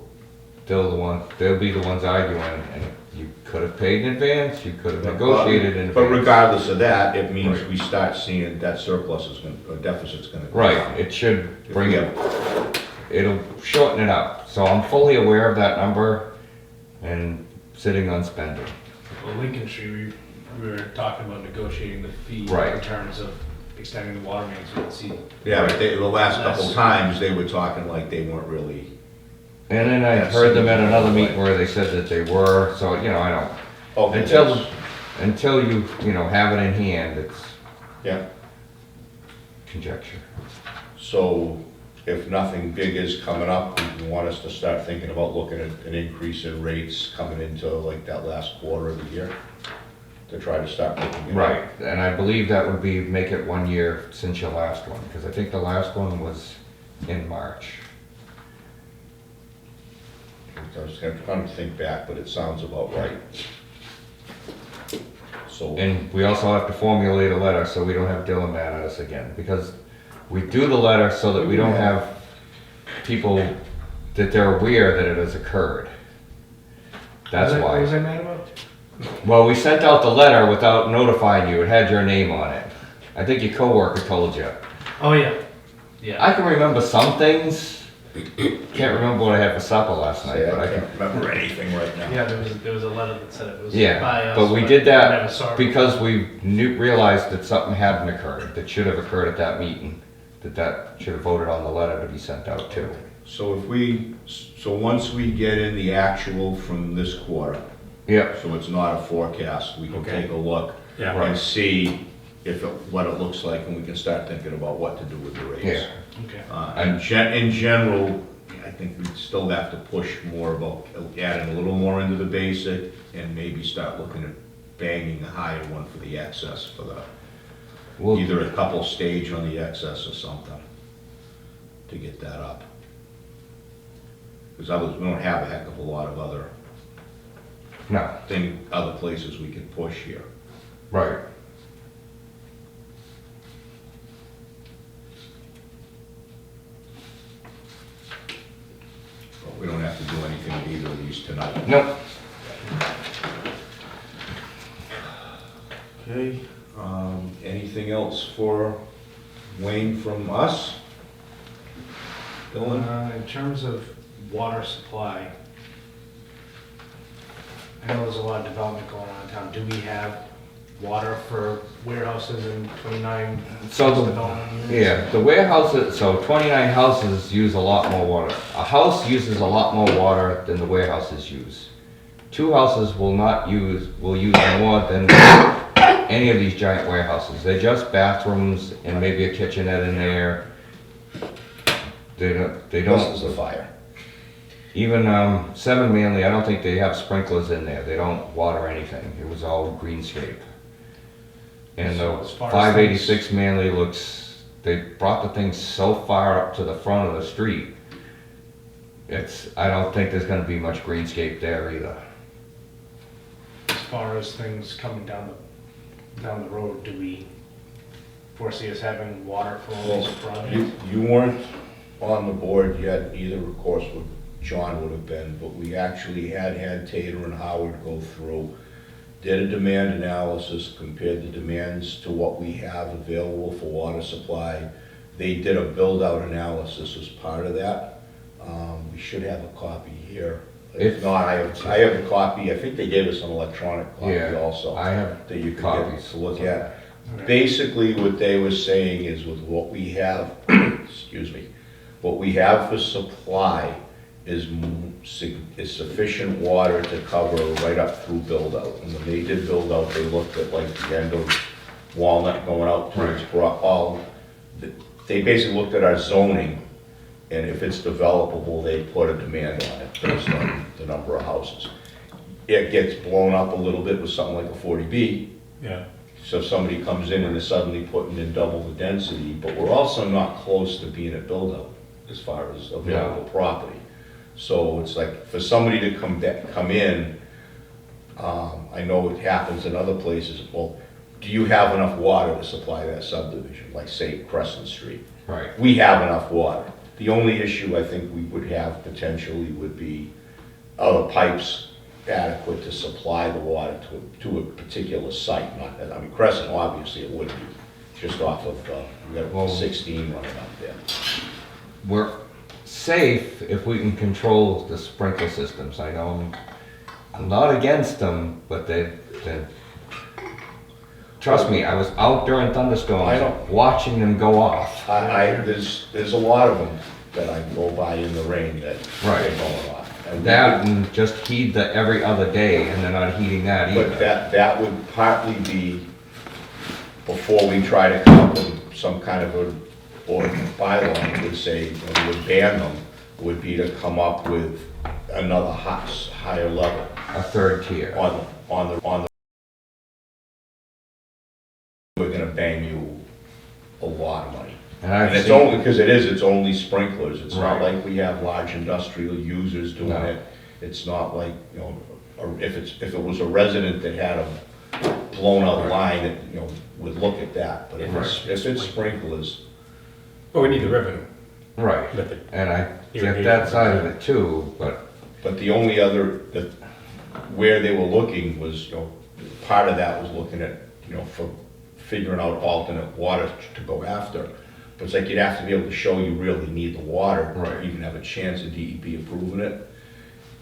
be the ones arguing, and you could have paid in advance, you could have negotiated in advance. But regardless of that, it means Right. we start seeing that surplus is gonna, or deficit's gonna. go Right, down. it should If bring we it, it'll shorten it up. So I'm fully aware of that number and sitting on spending. Well, Lincoln Street, we were talking about negotiating the fee Right. in terms of extending the water mains, we would see. Yeah, but the last couple Less. times, they were talking like they weren't really, And then I That's heard them at significant. another meeting where they said that they were, so, you know, I don't, oh, until you know, have it in hand, it's yeah. conjecture. So if nothing big is coming up, you want us to start thinking about looking at an increase in rates coming into like that last quarter of the year? To try to start looking at. Right, and I believe that would be, make it 1 year since your last one, because I think the last one was in March. I was trying to think back, but it sounds about right. So, And we also have to formulate a letter so we don't have Dylan mad at us again, because we do the letter so that we don't have people, that they're aware that it has occurred. That's What was why. I mad about? Well, we sent out the letter without notifying you. It had your name on it. I think your coworker told you. Oh, yeah. Yeah. I can remember some things. Can't remember what I had for supper last night, I but I can. can't remember anything right now. Yeah, there was a letter that said it was by Yeah, us. but we did that never saw it. because we realized that something hadn't occurred, that should have occurred at that meeting, that should have voted on the letter to be sent out too. So once we get in the actual from this quarter, Yep, so it's not a forecast, we can Okay. take a look Yeah. and see what it looks like, and we can start thinking about what to do with the rates. yeah. Okay. In general, I think we still have to push more about adding a little more into the basic, and maybe start looking at banging a higher one for the excess, for the, Well, either a couple stage on the excess or something, to get that up. Because others, we don't have a heck of a lot of other no, other places we can push here. right. But we don't have to do anything with either of these tonight. Nope. Okay, anything else for Wayne from us? Dylan? In terms of water supply, I know there's a lot of development going on in town. Do we have water for warehouses and 29 So the- development units? Yeah, the warehouses, so 29 houses use a lot more water. A house uses a lot more water than the warehouses use. 2 houses will use more than any of these giant warehouses. They're just bathrooms and maybe a kitchenette in there. They This don't, is a fire. even 7 Manley, I don't think they have sprinklers in there. They don't water anything. It was all greenscape. And So the as far as 586 Manley looks, they brought the thing so far up to the front of the street. I don't think there's gonna be much greenscape there either. As far as things coming down the road, do we foresee us having water for all these projects? You weren't on the board yet either, of course, what John would have been, but we actually had Tater and Howard go through, did a demand analysis, compared the demands to what we have available for water supply. They did a build-out analysis as part of that. We should have a copy here. If not, I have a copy. I think they gave us an electronic copy Yeah, also I have that you could copies. get to look at. Okay. Basically, what they were saying is with what we have, excuse me, what we have for supply is sufficient water to cover right up through build-out. And when they did build-out, they looked at like the end of Walnut going out towards they basically looked at our zoning, and if it's developable, they put a demand on it based on the number of houses. It gets blown up a little bit with something like a 40B, Yeah. so if somebody comes in and is suddenly putting in double the density, but we're also not close to being at build-out as far as available property. So it's like, for somebody to come in, I know it happens in other places, well, do you have enough water to supply that subdivision, like say Crescent Street? Right. We have enough water. The only issue I think we would have potentially would be other pipes adequate to supply the water to a particular site, I mean, Crescent, obviously it would be, just off of, we got 16 running up there. We're safe if we can control the sprinkler systems. I know I'm not against them, but trust me, I was out during I thunderstorms know. watching them go off. There's a lot of them that I go by in the rain that Right. are going off. And That and just heat the every other day, and they're not heating that either. But that would partly be before we try to come up with some kind of a, or bylaw that would say, we would ban them, would be to come up with another higher level A third tier. on the, we're gonna bang you a lot of money. And And I've it's seen, only, because it's only sprinklers, it's not Right. like we have large industrial users doing No. it. It's not like, or if it was a resident that had a blown out line, that, would look at that. But if it's sprinklers, Well, we need the revenue. right, But the and I get irrigation- that side of it too, but but the only other, where they were looking was, part of that was looking at, for figuring out alternate water to go after. But it's like you'd have to be able to show you really need the water to Right. even have a chance of DEP approving it.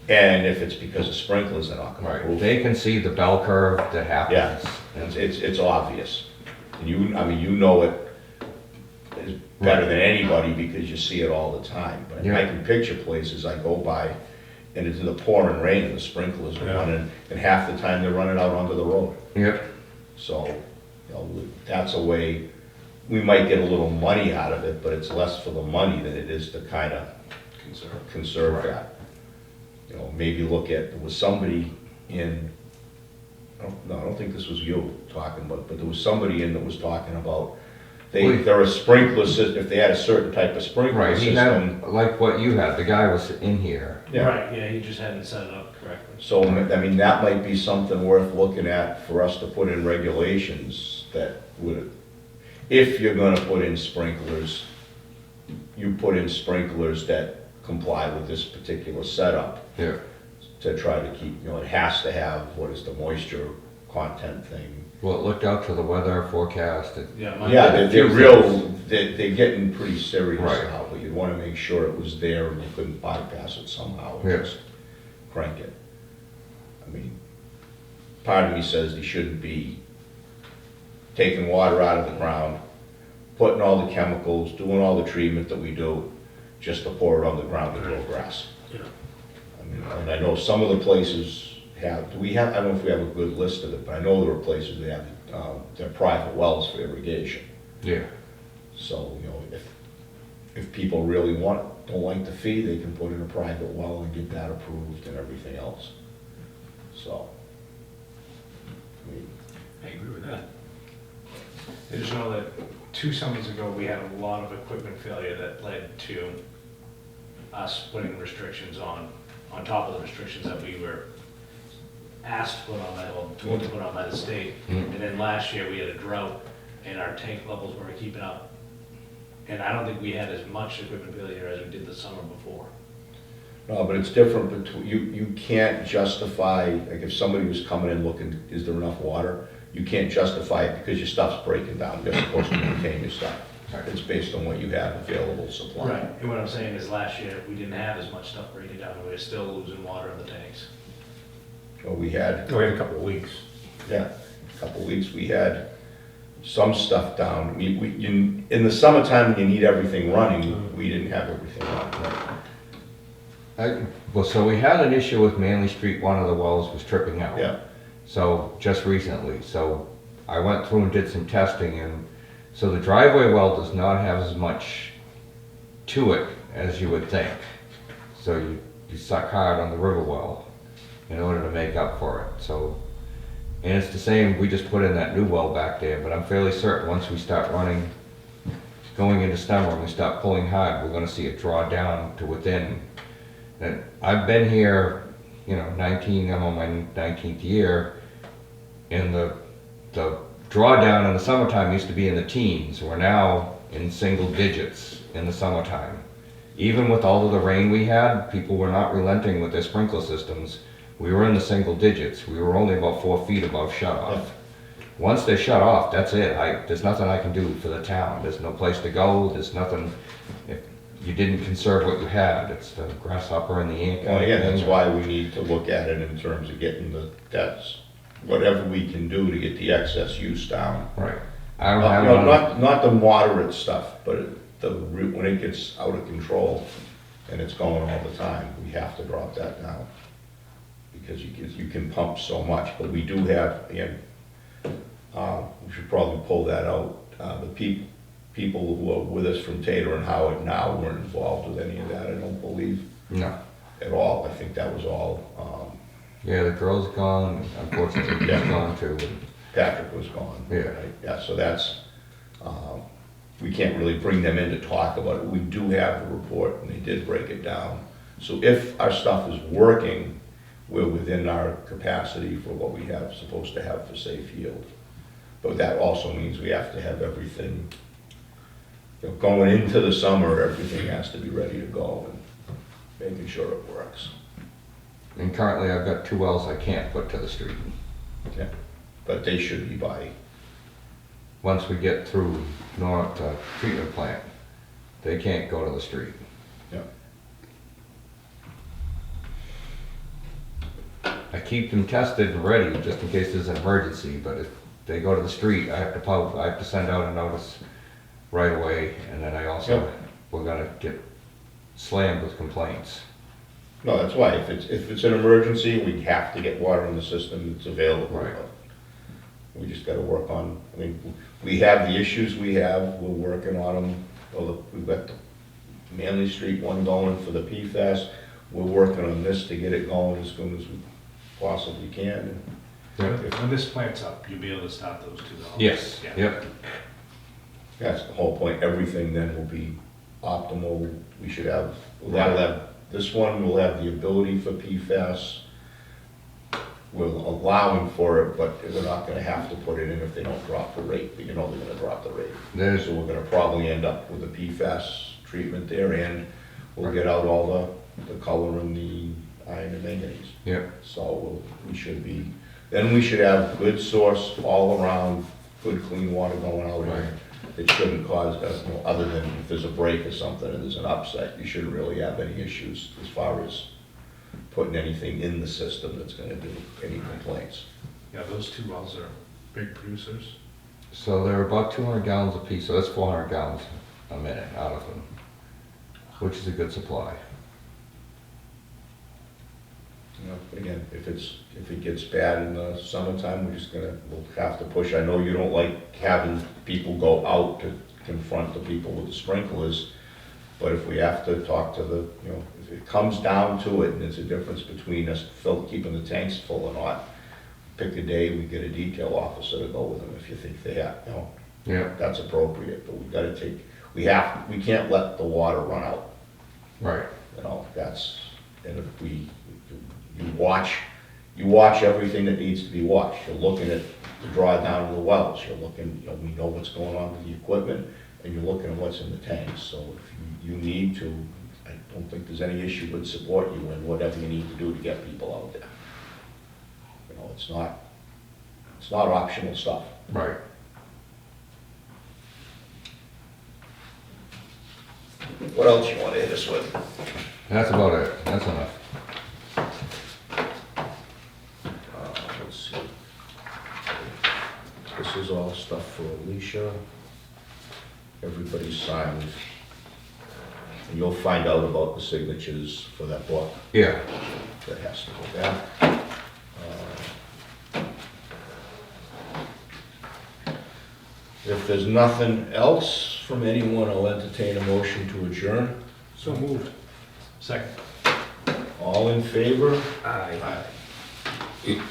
And if it's because of sprinklers, they're not gonna Right, approve it. they can see the bell curve that happens. It's obvious. And you know it is better than anybody because you see it all the time. But I Yeah. can picture places I go by and it's in the pouring rain and the sprinklers are Yeah. running, and half the time they're running out onto the road. Yep, So, that's a way, we might get a little money out of it, but it's less for the money than it is to kind of conserve Right. that. Maybe look at, there was somebody in, I don't think this was you talking about, but there was somebody in that was talking about, there are sprinkler system, if they had a certain type of sprinkler right, he system. had, like what you had, the guy was in here. Yeah. Right, yeah, he just hadn't set it up correctly. So, I mean, that might be something worth looking at for us to put in regulations that would, if you're gonna put in sprinklers, you put in sprinklers that comply with this particular setup Yeah, to try to keep, it has to have, what is the moisture content thing? well, it looked out to the weather forecast, Yeah, Yeah, they're few real, they're getting pretty serious Right. now, but you'd wanna make sure it was there and you couldn't bypass it somehow, and Yeah. just crank it. I mean, part of me says they shouldn't be taking water out of the ground, putting all the chemicals, doing all the treatment that we do, just to pour it on the ground to grow grass. Yeah. I mean, and I know some of the places have, I don't know if we have a good list of it, but I know there are places that have, their private wells for irrigation. yeah. So, if people really don't like the fee, they can put in a private well and get that approved and everything else. So, I mean, I agree with that. I just know that 2 summers ago, we had a lot of equipment failure that led to us putting restrictions on top of the restrictions that we were asked to put on by, or told to put on by the state. Mm. And then last year, we had a drought, and our tank levels weren't keeping up. And I don't think we had as much equipment failure as we did the summer before. no, but it's different between, you can't justify, like if somebody was coming in looking, is there enough water? You can't justify it because your stuff's breaking down, you're supposed to maintain your stuff. It's based on what you have available supply. And what I'm saying is last year, we didn't have as much stuff breaking down, and we were still losing water in the tanks. So we had, We had a couple of weeks. yeah, a couple of weeks, we had some stuff down. In the summertime, when you need everything running, we didn't have everything running. Well, so we had an issue with Manley Street, one of the wells was tripping out. Yeah, So, just recently, so I went through and did some testing, and so the driveway well does not have as much to it as you would think. So you suck hard on the river well in order to make up for it, so. And it's the same, we just put in that new well back there, but I'm fairly certain once we start running, going into summer, and we start pulling hard, we're gonna see it draw down to within. And I've been here, 19, I'm on my 19th year, and the drawdown in the summertime used to be in the teens. We're now in single digits in the summertime. Even with all of the rain we had, people were not relenting with their sprinkler systems. We were in the single digits. We were only about 4 feet above shut off. Once they shut off, that's it. There's nothing I can do for the town. There's no place to go. There's nothing. If you didn't conserve what you had, it's the grasshopper and the ant. well, again, that's why we need to look at it in terms of getting whatever we can do to get the excess use down. Right. I don't have Not the moderate stuff, but when it gets out of control and it's going all the time, we have to drop that down. Because you can pump so much, but we do have, again, we should probably pull that out. The people who are with us from Tater and Howard now weren't involved with any of that, I don't believe, No. at all. I think that was all, Yeah, the girl's gone. Unfortunately, he's gone too. Patrick was gone. Yeah. Right? Yeah, so that's, we can't really bring them in to talk about it. We do have the report, and they did break it down. So if our stuff is working, we're within our capacity for what we have, supposed to have for safe yield. But that also means we have to have everything, going into the summer, everything has to be ready to go and making sure it works. And currently I've got 2 wells I can't put to the street. But they should be by, Once we get through North treatment plant, they can't go to the street. yeah. I keep them tested and ready just in case there's an emergency, but if they go to the street, I have to send out a notice right away, and then I also, Yep. we're gonna get slammed with complaints. No, that's why, if it's an emergency, we have to get water in the system, it's available. Right. We just gotta work on, I mean, we have the issues we have, we're working on them. Well, we've got the Manley Street one going for the PFAS. We're working on this to get it going as soon as we possibly can. When this plant's up, you'll be able to stop those 2 wells. Yes, Yeah. yep, That's the whole point, everything then will be optimal. We should have, that'll have, this one will have the ability for PFAS. We're allowing for it, but they're not gonna have to put it in if they don't drop the rate, but you know they're gonna drop the rate. there's, So we're gonna probably end up with a PFAS treatment there, and we'll get out all the color and the iron and manganese. yep, So we should be, then we should have good source all around, good clean water going out there. It shouldn't cause, other than if there's a break or something and there's an upset, you shouldn't really have any issues as far as putting anything in the system that's gonna do any complaints. Yeah, those 2 wells are big producers. so they're about 200 gallons apiece, so that's 400 gallons a minute out of them, which is a good supply. You know, again, if it gets bad in the summertime, we'll have to push. I know you don't like having people go out to confront the people with the sprinklers, but if we have to talk to the, you know, if it comes down to it and there's a difference between us keeping the tanks full or not, pick a day, we get a detail officer to go with them if you think they have, you know, Yeah, that's appropriate, but we can't let the water run out. right, You know, and if you watch everything that needs to be watched. You're looking at the drawdown of the wells, you're looking, you know, we know what's going on with the equipment, and you're looking at what's in the tanks. So if you need to, I don't think there's any issue with support you in whatever you need to do to get people out there. You know, it's not optional stuff. right. What else you want to hit us with? That's about it, that's enough. Let's see. This is all stuff for Alicia. Everybody's signed. And you'll find out about the signatures for that book Yeah, that has to go back. If there's nothing else from anyone, I'll entertain a motion to adjourn. So moved. Second. All in favor? Aye. Aye.